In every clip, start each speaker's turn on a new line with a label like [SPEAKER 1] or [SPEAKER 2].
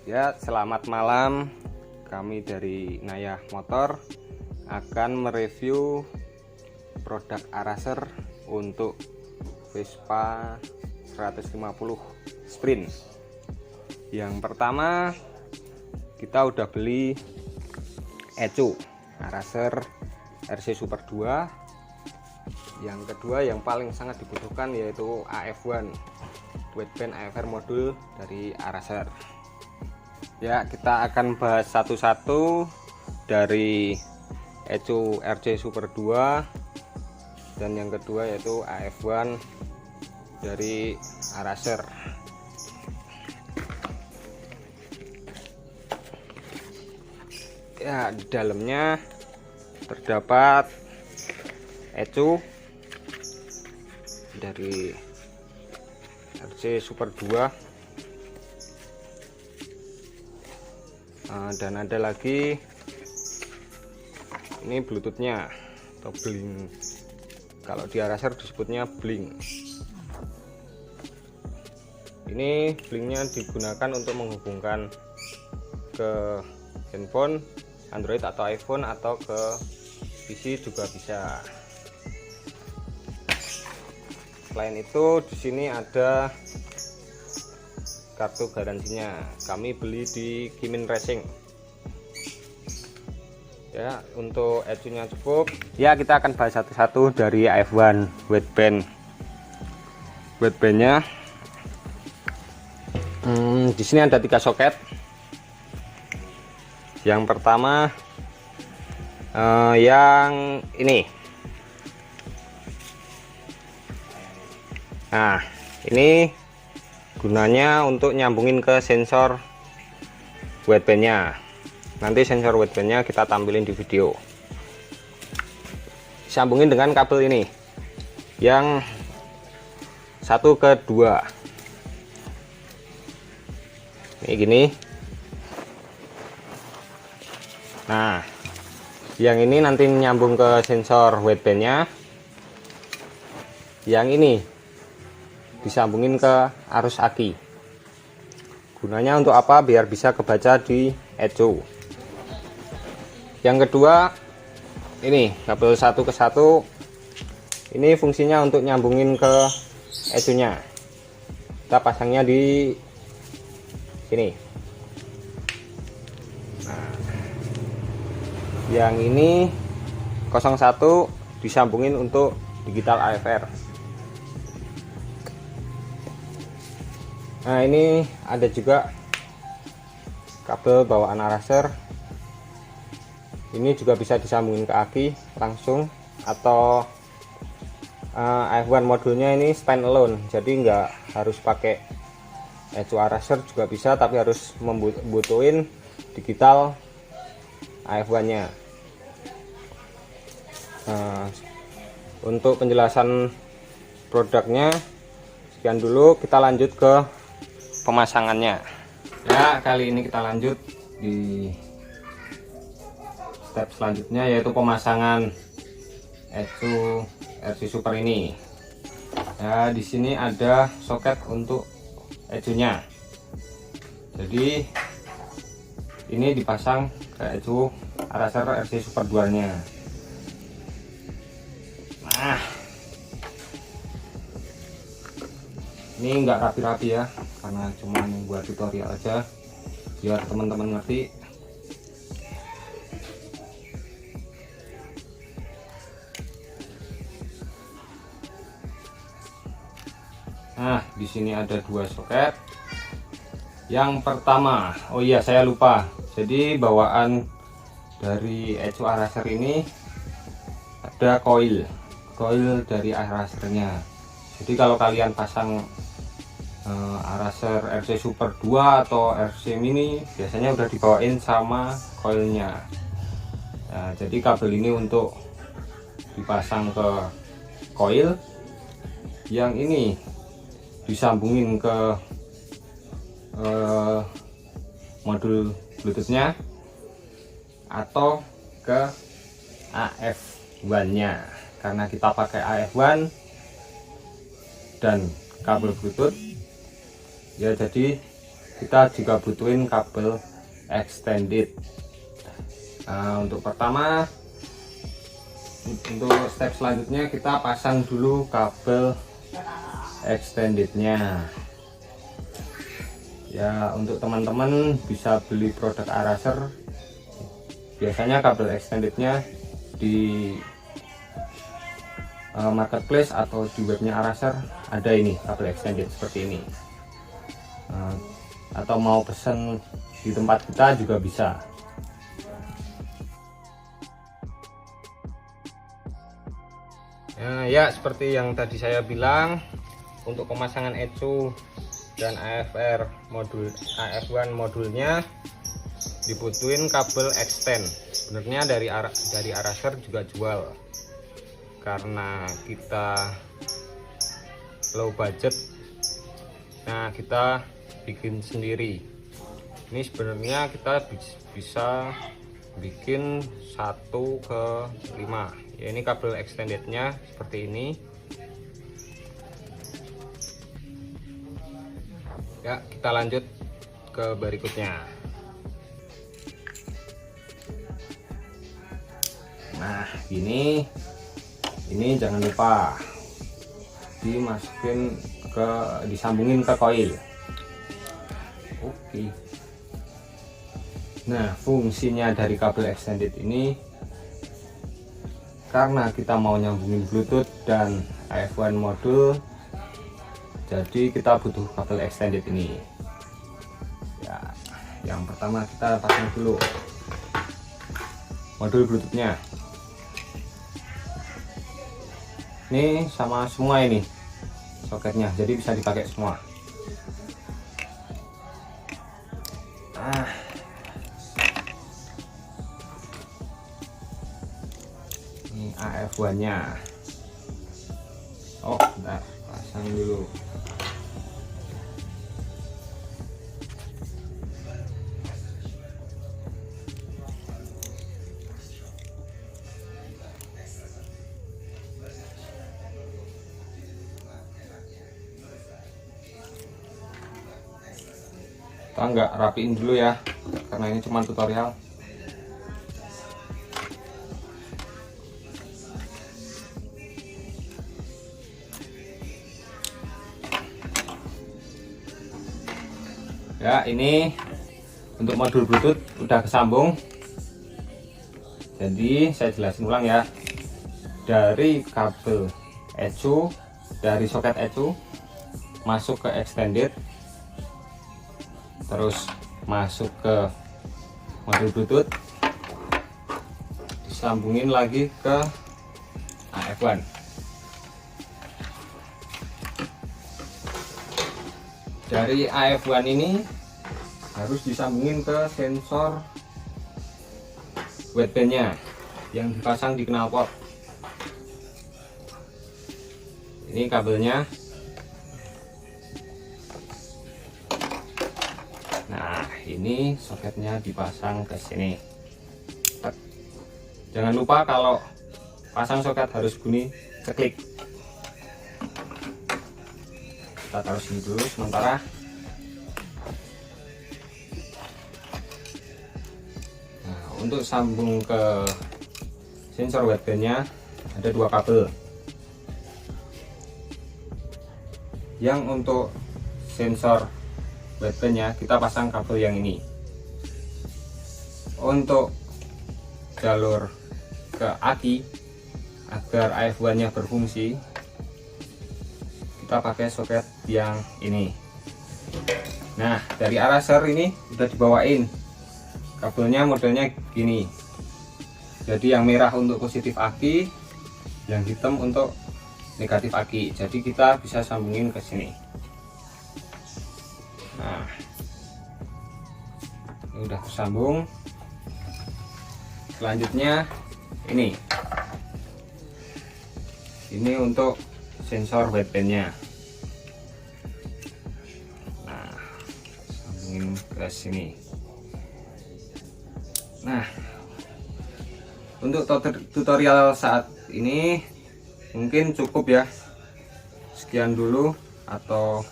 [SPEAKER 1] Ya, selamat malam. Kami dari Nayah Motor akan mereview produk Araser untuk Vespa 150 Sprint. Yang pertama, kita udah beli ECU Araser RC Super 2. Yang kedua yang paling sangat dibutuhkan yaitu AF1 Wideband AFR modul dari Araser. Ya, kita akan bahas satu-satu dari ECU RC Super 2 dan yang kedua yaitu AF1 dari Araser. Ya, di dalamnya terdapat ECU dari RC Super 2 dan ada lagi ini bluetoothnya atau bling, kalau di Araser disebutnya bling. Ini blingnya digunakan untuk menghubungkan ke handphone Android atau iPhone atau ke PC juga bisa. Selain itu di sini ada kartu garansinya, kami beli di Kimin Racing. Ya, untuk ECU nya cukup. Ya, kita akan bahas satu-satu dari AF1 wideband-nya. Di sini ada 3 soket. Yang pertama yang ini. Nah, ini gunanya untuk nyambungin ke sensor wideband-nya. Nanti sensor wideband-nya kita tampilin di video. Sambungin dengan kabel ini yang 1 ke 2 ini gini. Nah, yang ini nanti nyambung ke sensor wideband-nya, yang ini disambungin ke arus aki. Gunanya untuk apa? Biar bisa kebaca di ECU. Yang kedua ini kabel 1 ke 1, ini fungsinya untuk nyambungin ke ECU nya. Kita pasangnya di sini. Nah, yang ini 01 disambungin untuk digital AFR. Nah, ini ada juga kabel bawaan Araser. Ini juga bisa disambungin ke aki langsung, atau AF1 modulnya ini stand alone, jadi nggak harus pakai ECU Araser juga bisa, tapi harus membutuhin digital AF1 nya. Nah, untuk penjelasan produknya sekian dulu, kita lanjut ke pemasangannya. Ya, kali ini kita lanjut di step selanjutnya, yaitu pemasangan ECU RC Super ini. Ya, di sini ada soket untuk ECU-nya. Jadi ini dipasang ke ECU Araser RC Super 2-nya. Nah, ini enggak rapi-rapi ya, karena cuma buat tutorial aja biar teman-teman ngerti. Nah, di sini ada 2 soket. Yang pertama, oh iya saya lupa, jadi bawaan dari ECU Araser ini ada coil dari Arasernya. Jadi kalau kalian pasang Araser RC Super 2 atau RC Mini, biasanya udah dibawain sama coilnya. Nah, jadi kabel ini untuk dipasang ke coil, yang ini disambungin ke modul Bluetooth-nya atau ke AF1 nya. Karena kita pakai AF1 dan kabel Bluetooth, ya jadi kita juga butuhin kabel extended. Nah, untuk step selanjutnya kita pasang dulu kabel extendednya. Ya, untuk teman-teman bisa beli produk Araser, biasanya kabel extendednya di marketplace atau di webnya Araser ada ini kabel extended seperti ini. Atau mau pesen di tempat kita juga bisa. Ya, seperti yang tadi saya bilang, untuk pemasangan ECU dan AF1 modulnya dibutuhin kabel extend. Sebenarnya dari Araser juga jual, karena kita low budget, nah kita bikin sendiri. Ini sebenarnya kita bisa bikin 1:5 ya. Ini kabel extendednya seperti ini ya. Kita lanjut ke berikutnya. Nah, ini jangan lupa disambungin ke koil. Oke. Nah, fungsinya dari kabel extended ini, karena kita mau nyambungin Bluetooth dan AF1 modul, jadi kita butuh kabel extended ini ya. Yang pertama kita pasang dulu modul Bluetoothnya. Ini sama semua ini soketnya, jadi bisa dipakai semua. Ini AF1 nya. Oh, bentar, pasang dulu. Kita nggak rapiin dulu ya, karena ini cuma tutorial. Ya, ini untuk modul Bluetooth udah kesambung. Jadi saya jelasin ulang ya. Dari kabel ECU, dari soket ECU masuk ke extended, terus masuk ke modul Bluetooth, disambungin lagi ke AF1. Dari AF1 ini harus disambungin ke sensor widebandnya yang dipasang di knalpot. Ini kabelnya. Nah, ini soketnya dipasang ke sini. Jangan lupa kalau pasang soket harus bunyi ceklik. Kita taruh sini dulu sementara. Nah, untuk sambung ke sensor widebandnya ada dua kabel. Yang untuk sensor widebandnya kita pasang kabel yang ini. Untuk jalur ke aki agar AF1 nya berfungsi, kita pakai soket yang ini. Nah, dari Araser ini udah dibawain kabelnya, modelnya gini. Jadi yang merah untuk positif aki, yang hitam untuk negatif aki. Jadi kita bisa sambungin ke sini. Nah, ini udah tersambung. Selanjutnya ini untuk sensor widebandnya. Nah, sambungin ke sini. Nah, untuk tutorial saat ini mungkin cukup ya. Sekian dulu, atau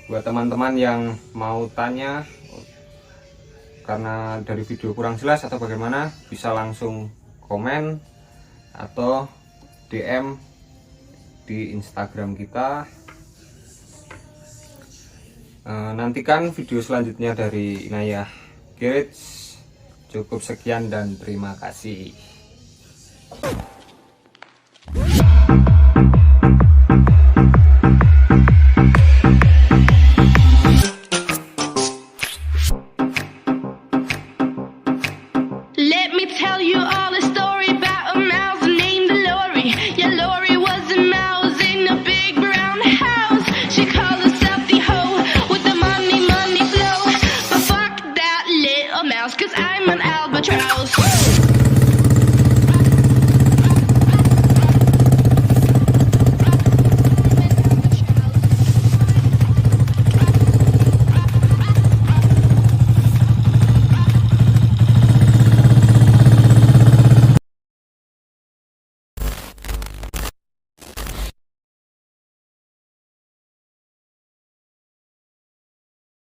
[SPEAKER 1] Buat teman-teman yang mau tanya karena dari video kurang jelas atau bagaimana, bisa langsung komen atau DM di Instagram kita. Nantikan video selanjutnya dari Inayah Garage. Cukup sekian dan terima kasih.